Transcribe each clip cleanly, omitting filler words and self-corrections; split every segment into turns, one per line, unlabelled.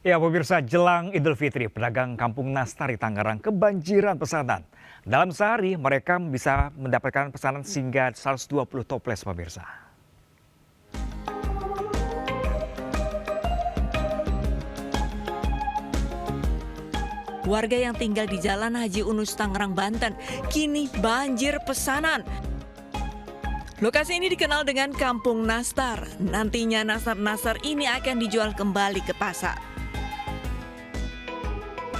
Ya pemirsa, jelang Idul Fitri, pedagang Kampung Nastar di Tangerang kebanjiran pesanan. Dalam sehari mereka bisa mendapatkan pesanan hingga 120 toples pemirsa.
Warga yang tinggal di Jalan Haji Unus, Tangerang, Banten, kini banjir pesanan. Lokasi ini dikenal dengan Kampung Nastar. Nantinya nastar-nastar ini akan dijual kembali ke pasar.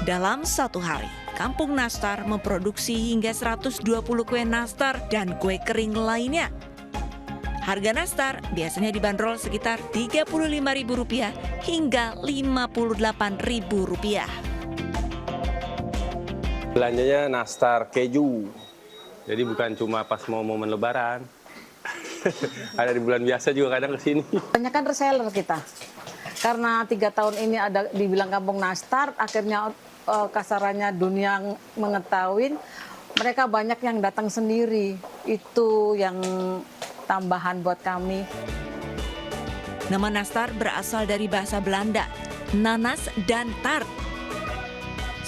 Dalam satu hari, Kampung Nastar memproduksi hingga 120 kue nastar dan kue kering lainnya. Harga nastar biasanya dibanderol sekitar Rp35.000 hingga Rp58.000.
Belanjanya nastar keju, jadi bukan cuma pas mau momen lebaran. Ada di bulan biasa juga kadang kesini.
Banyak kan reseller kita, karena 3 tahun ini ada dibilang Kampung Nastar, akhirnya kasarannya dunia mengetahui, mereka banyak yang datang sendiri. Itu yang tambahan buat kami.
Nama nastar berasal dari bahasa Belanda, nanas dan tart.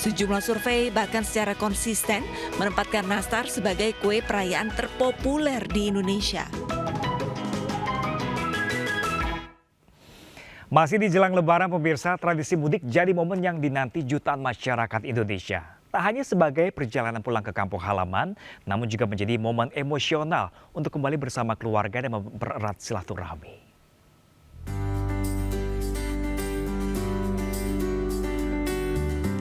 Sejumlah survei bahkan secara konsisten menempatkan nastar sebagai kue perayaan terpopuler di Indonesia.
Masih di jelang Lebaran pemirsa, tradisi mudik jadi momen yang dinanti jutaan masyarakat Indonesia. Tak hanya sebagai perjalanan pulang ke kampung halaman, namun juga menjadi momen emosional untuk kembali bersama keluarga dan mempererat silaturahmi.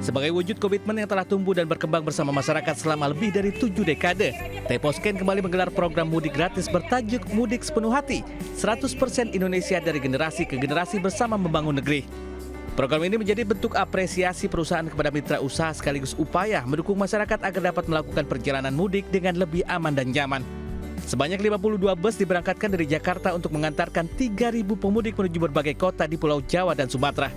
Sebagai wujud komitmen yang telah tumbuh dan berkembang bersama masyarakat selama lebih dari 7 dekade, Temposcan kembali menggelar program mudik gratis bertajuk Mudik Sepenuh Hati, 100% Indonesia dari generasi ke generasi bersama membangun negeri. Program ini menjadi bentuk apresiasi perusahaan kepada mitra usaha sekaligus upaya mendukung masyarakat agar dapat melakukan perjalanan mudik dengan lebih aman dan nyaman. Sebanyak 52 bus diberangkatkan dari Jakarta untuk mengantarkan 3.000 pemudik menuju berbagai kota di Pulau Jawa dan Sumatera.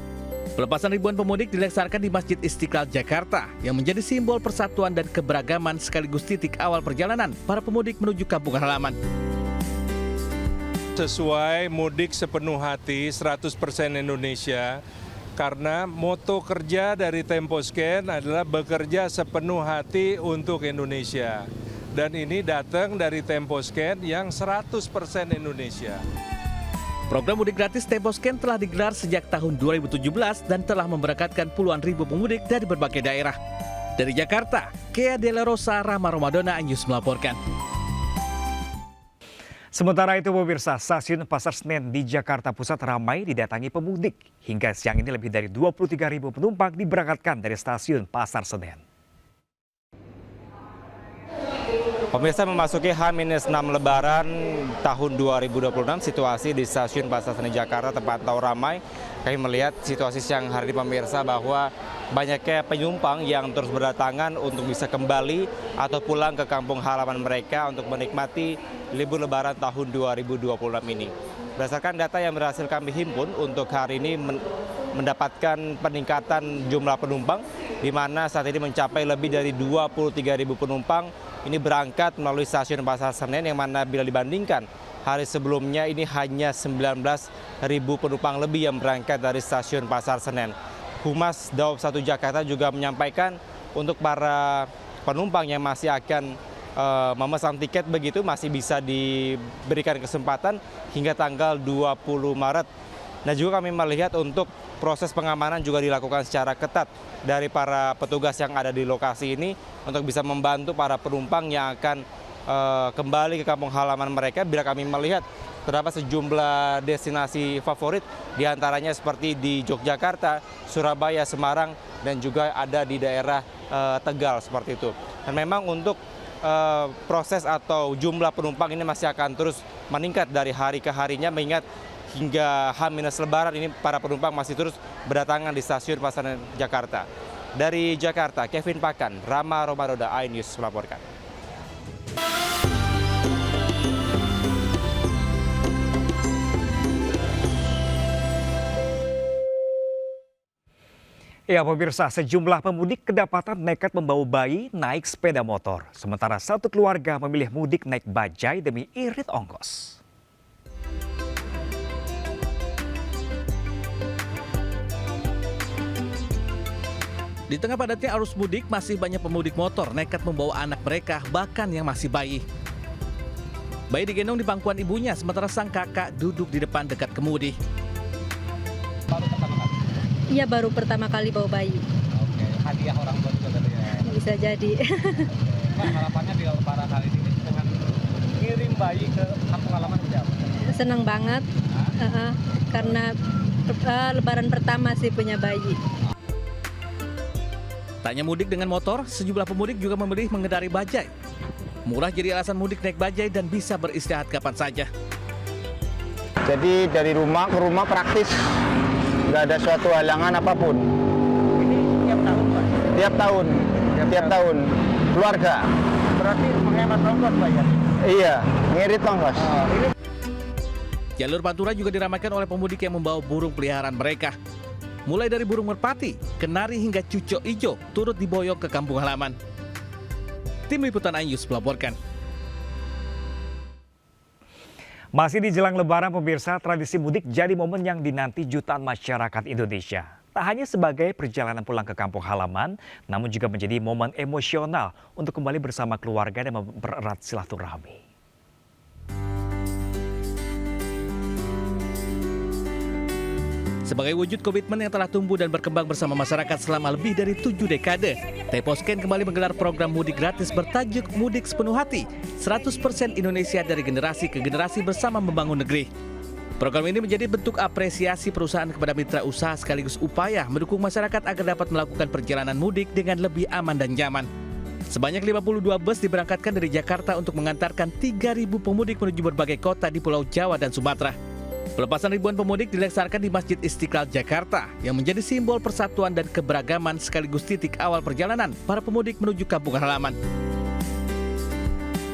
Pelepasan ribuan pemudik dilaksanakan di Masjid Istiqlal Jakarta yang menjadi simbol persatuan dan keberagaman sekaligus titik awal perjalanan para pemudik menuju kampung halaman.
Sesuai mudik sepenuh hati 100% Indonesia, karena moto kerja dari Temposcan adalah bekerja sepenuh hati untuk Indonesia. Dan ini datang dari Temposcan yang 100% Indonesia.
Program mudik gratis Temposcan telah digelar sejak tahun 2017 dan telah memberangkatkan puluhan ribu pemudik dari berbagai daerah. Dari Jakarta, Kea Dela Rosa, Rama Romadona, News melaporkan.
Sementara itu pemirsa, stasiun Pasar Senen di Jakarta Pusat ramai didatangi pemudik. Hingga siang ini lebih dari 23.000 penumpang diberangkatkan dari stasiun Pasar Senen.
Pemirsa, memasuki H-6 Lebaran tahun 2026, situasi di stasiun Pasar Senen Jakarta terpantau ramai. Kami melihat situasi siang hari ini pemirsa bahwa banyaknya penumpang yang terus berdatangan untuk bisa kembali atau pulang ke kampung halaman mereka untuk menikmati libur Lebaran tahun 2026 ini. Berdasarkan data yang berhasil kami himpun untuk hari ini mendapatkan peningkatan jumlah penumpang, di mana saat ini mencapai lebih dari 23.000 penumpang ini berangkat melalui stasiun Pasar Senen, yang mana bila dibandingkan hari sebelumnya ini hanya 19.000 penumpang lebih yang berangkat dari stasiun Pasar Senen. Humas Daob 1 Jakarta juga menyampaikan untuk para penumpang yang masih akan memesan tiket begitu masih bisa diberikan kesempatan hingga tanggal 20 Maret. Nah, juga kami melihat untuk proses pengamanan juga dilakukan secara ketat dari para petugas yang ada di lokasi ini untuk bisa membantu para penumpang yang akan kembali ke kampung halaman mereka. Bila kami melihat terdapat sejumlah destinasi favorit, diantaranya seperti di Yogyakarta, Surabaya, Semarang, dan juga ada di daerah Tegal seperti itu. Dan memang untuk proses atau jumlah penumpang ini masih akan terus meningkat dari hari ke harinya, mengingat hingga H- Lebaran ini para penumpang masih terus berdatangan di stasiun Pasar Senen Jakarta. Dari Jakarta, Kevin Pakan, Rama Romadona, iNews melaporkan.
Ya pemirsa, sejumlah pemudik kedapatan nekat membawa bayi naik sepeda motor. Sementara satu keluarga memilih mudik naik bajai demi irit ongkos.
Di tengah padatnya arus mudik, masih banyak pemudik motor nekat membawa anak mereka, bahkan yang masih bayi. Bayi digendong di pangkuan ibunya, sementara sang kakak duduk di depan dekat kemudi.
Iya, baru pertama kali bawa bayi.
Oke, hadiah orang tua juga tadi ya.
Bisa jadi.
Mbak, harapannya di lebaran kali ini dengan kirim bayi ke kampung halaman berapa?
Senang banget, karena lebaran pertama sih punya bayi.
Tanya mudik dengan motor, sejumlah pemudik juga memilih mengendari bajai. Murah jadi alasan mudik naik bajai dan bisa beristirahat kapan saja.
Jadi dari rumah ke rumah praktis, nggak ada suatu halangan apapun.
Ini tiap tahun, Pak?
Tiap tahun. Keluarga.
Berarti menghemat ongkos, Pak, ya?
Iya, ngirit ongkos.
Jalur Pantura juga diramaikan oleh pemudik yang membawa burung peliharaan mereka. Mulai dari burung merpati, kenari hingga cucok ijo turut diboyong ke kampung halaman. Tim Liputan iNews melaporkan.
Masih di jelang Lebaran, pemirsa, tradisi mudik jadi momen yang dinanti jutaan masyarakat Indonesia. Tak hanya sebagai perjalanan pulang ke kampung halaman, namun juga menjadi momen emosional untuk kembali bersama keluarga dan mempererat silaturahmi.
Sebagai wujud komitmen yang telah tumbuh dan berkembang bersama masyarakat selama lebih dari 7 dekade, Teposken kembali menggelar program mudik gratis bertajuk Mudik Sepenuh Hati, 100% Indonesia dari generasi ke generasi bersama membangun negeri. Program ini menjadi bentuk apresiasi perusahaan kepada mitra usaha sekaligus upaya mendukung masyarakat agar dapat melakukan perjalanan mudik dengan lebih aman dan nyaman. Sebanyak 52 bus diberangkatkan dari Jakarta untuk mengantarkan 3.000 pemudik menuju berbagai kota di Pulau Jawa dan Sumatera. Pelepasan ribuan pemudik dilaksanakan di Masjid Istiqlal Jakarta yang menjadi simbol persatuan dan keberagaman sekaligus titik awal perjalanan para pemudik menuju kampung halaman.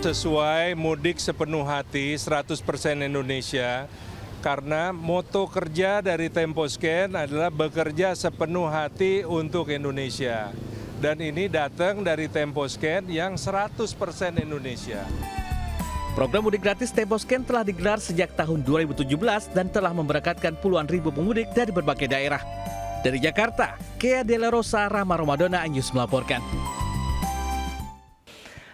Sesuai mudik sepenuh hati 100% Indonesia, karena moto kerja dari Teposken adalah bekerja sepenuh hati untuk Indonesia. Dan ini datang dari Teposken yang 100% Indonesia.
Program mudik gratis Teposken telah digelar sejak tahun 2017 dan telah memberangkatkan puluhan ribu pemudik dari berbagai daerah. Dari Jakarta, Kea Dela Rosa, Rama Romadona, iNews melaporkan.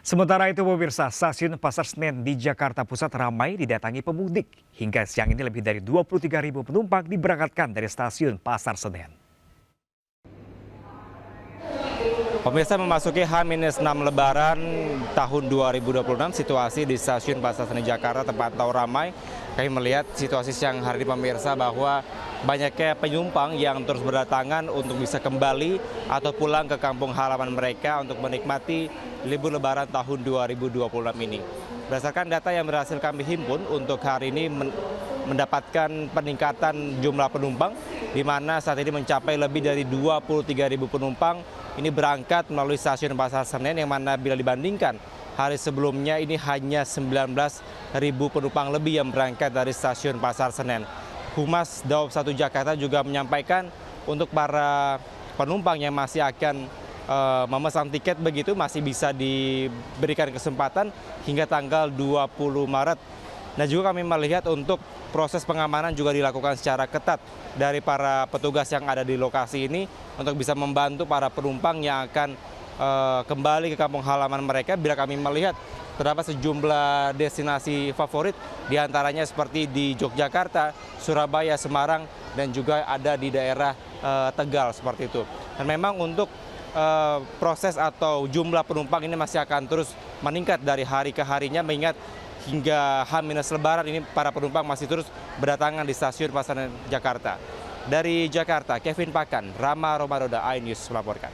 Sementara itu, pemirsa, stasiun Pasar Senen di Jakarta Pusat ramai didatangi pemudik. Hingga siang ini lebih dari 23.000 penumpang diberangkatkan dari stasiun Pasar Senen.
Pemirsa, memasuki H-6 Lebaran tahun 2026, situasi di stasiun Pasar Senen Jakarta terpantau ramai. Kami melihat situasi siang hari ini, pemirsa, bahwa banyaknya penumpang yang terus berdatangan untuk bisa kembali atau pulang ke kampung halaman mereka untuk menikmati libur Lebaran tahun 2026 ini. Berdasarkan data yang berhasil kami himpun untuk hari ini mendapatkan peningkatan jumlah penumpang, di mana saat ini mencapai lebih dari 23.000 penumpang ini berangkat melalui stasiun Pasar Senen, yang mana bila dibandingkan hari sebelumnya ini hanya 19.000 penumpang lebih yang berangkat dari stasiun Pasar Senen. Humas Daob 1 Jakarta juga menyampaikan untuk para penumpang yang masih akan memesan tiket begitu masih bisa diberikan kesempatan hingga tanggal 20 Maret. Nah, juga kami melihat untuk proses pengamanan juga dilakukan secara ketat dari para petugas yang ada di lokasi ini untuk bisa membantu para penumpang yang akan kembali ke kampung halaman mereka. Bila kami melihat terdapat sejumlah destinasi favorit, diantaranya seperti di Yogyakarta, Surabaya, Semarang, dan juga ada di daerah Tegal seperti itu. Dan memang untuk proses atau jumlah penumpang ini masih akan terus meningkat dari hari ke harinya, mengingat hingga H- Lebaran ini para penumpang masih terus berdatangan di stasiun Pasar Senen Jakarta. Dari Jakarta, Kevin Pakan, Rama Romadona, iNews melaporkan.